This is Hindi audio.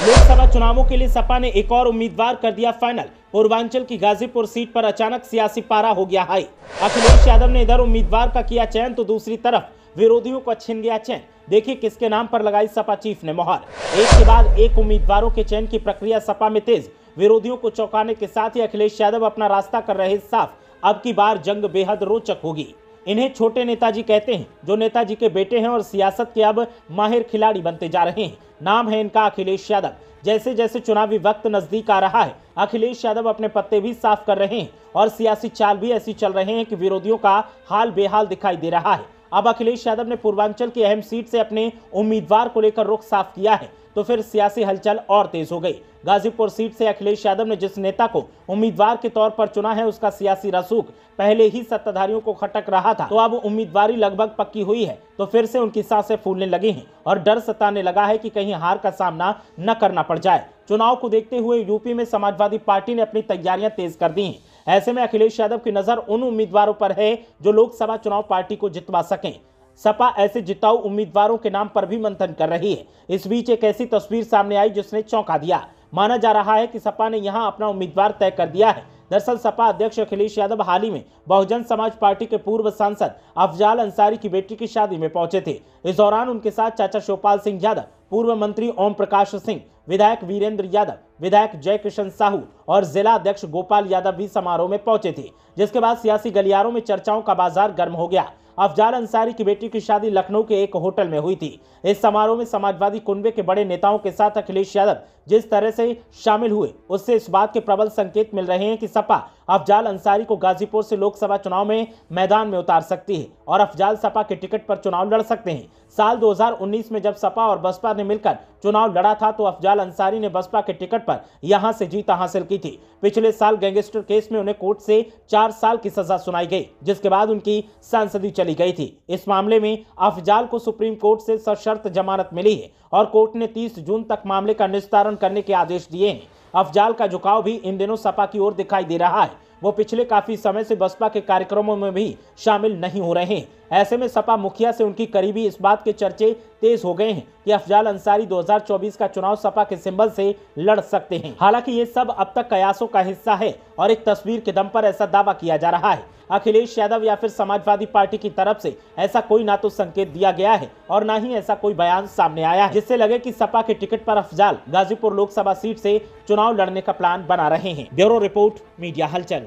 लोकसभा चुनावों के लिए सपा ने एक और उम्मीदवार कर दिया फाइनल। पूर्वांचल की गाजीपुर सीट पर अचानक सियासी पारा हो गया हाई। अखिलेश यादव ने इधर उम्मीदवार का किया चयन तो दूसरी तरफ विरोधियों को छीन गया चयन। देखिए किसके नाम पर लगाई सपा चीफ ने मोहर। एक के बाद एक उम्मीदवारों के चयन की प्रक्रिया सपा में तेज। विरोधियों को चौंकाने के साथ ही अखिलेश यादव अपना रास्ता कर रहे साफ। अब की बार जंग बेहद रोचक होगी। इन्हें छोटे नेताजी कहते हैं, जो नेताजी के बेटे हैं और सियासत के अब माहिर खिलाड़ी बनते जा रहे हैं। नाम है इनका अखिलेश यादव। जैसे जैसे चुनावी वक्त नजदीक आ रहा है, अखिलेश यादव अपने पत्ते भी साफ कर रहे हैं और सियासी चाल भी ऐसी चल रहे हैं कि विरोधियों का हाल बेहाल दिखाई दे रहा है। अब अखिलेश यादव ने पूर्वांचल की अहम सीट से अपने उम्मीदवार को लेकर रुख साफ किया है तो फिर सियासी हलचल और तेज हो गई। गाजीपुर सीट से अखिलेश यादव ने जिस नेता को उम्मीदवार के तौर पर चुना है, उसका सियासी रसूख पहले ही सत्ताधारियों को खटक रहा था, तो अब उम्मीदवारी लगभग पक्की हुई है तो फिर से उनकी सांसें फूलने लगी हैं और डर सताने लगा है कि कहीं हार का सामना न करना पड़ जाए। चुनाव को देखते हुए यूपी में समाजवादी पार्टी ने अपनी तैयारियां तेज कर दी हैं। ऐसे में अखिलेश यादव की नजर उन उम्मीदवारों पर है जो लोकसभा चुनाव पार्टी को जितवा सकें। सपा ऐसे जिताऊ उम्मीदवारों के नाम पर भी मंथन कर रही है। इस बीच एक ऐसी तस्वीर सामने आई जिसने चौंका दिया। माना जा रहा है कि सपा ने यहां अपना उम्मीदवार तय कर दिया है। दरअसल सपा अध्यक्ष अखिलेश यादव हाल ही में बहुजन समाज पार्टी के पूर्व सांसद अफजाल अंसारी की बेटी की शादी में पहुंचे थे। इस दौरान उनके साथ चाचा शिवपाल सिंह यादव, पूर्व मंत्री ओम प्रकाश सिंह, विधायक वीरेंद्र यादव, विधायक जय किशन साहू और जिला अध्यक्ष गोपाल यादव भी समारोह में पहुंचे थे, जिसके बाद सियासी गलियारों में चर्चाओं का बाजार गर्म हो गया। अफजाल अंसारी की बेटी की शादी लखनऊ के एक होटल में हुई थी। इस समारोह में समाजवादी कुनबे के बड़े नेताओं के साथ अखिलेश यादव जिस तरह से शामिल हुए, उससे इस बात के प्रबल संकेत मिल रहे हैं कि सपा अफजाल अंसारी को गाजीपुर से लोकसभा चुनाव में मैदान में उतार सकती है और अफजाल सपा के टिकट पर चुनाव लड़ सकते हैं। साल 2019 में जब सपा और बसपा ने मिलकर चुनाव लड़ा था तो अफजाल अंसारी ने बसपा के टिकट पर यहां से जीत हासिल की थी। पिछले साल गैंगस्टर केस में उन्हें कोर्ट से 4 साल की सजा सुनाई गई, जिसके बाद उनकी सांसदी चली गई थी। इस मामले में अफजाल को सुप्रीम कोर्ट से सशर्त जमानत मिली है और कोर्ट ने 30 जून तक मामले का निस्तारण करने के आदेश दिए हैं। अफजाल का झुकाव भी इन दिनों सपा की ओर दिखाई दे रहा है। वो पिछले काफी समय से बसपा के कार्यक्रमों में भी शामिल नहीं हो रहे हैं। ऐसे में सपा मुखिया से उनकी करीबी इस बात के चर्चे तेज हो गए हैं कि अफजाल अंसारी 2024 का चुनाव सपा के सिंबल से लड़ सकते हैं। हालांकि ये सब अब तक कयासों का हिस्सा है और एक तस्वीर के दम पर ऐसा दावा किया जा रहा है। अखिलेश यादव या फिर समाजवादी पार्टी की तरफ से ऐसा कोई ना तो संकेत दिया गया है और ना ही ऐसा कोई बयान सामने आया है जिससे लगे कि सपा के टिकट पर अफजाल गाजीपुर लोकसभा सीट से चुनाव लड़ने का प्लान बना रहे हैं। ब्यूरो रिपोर्ट, मीडिया हलचल।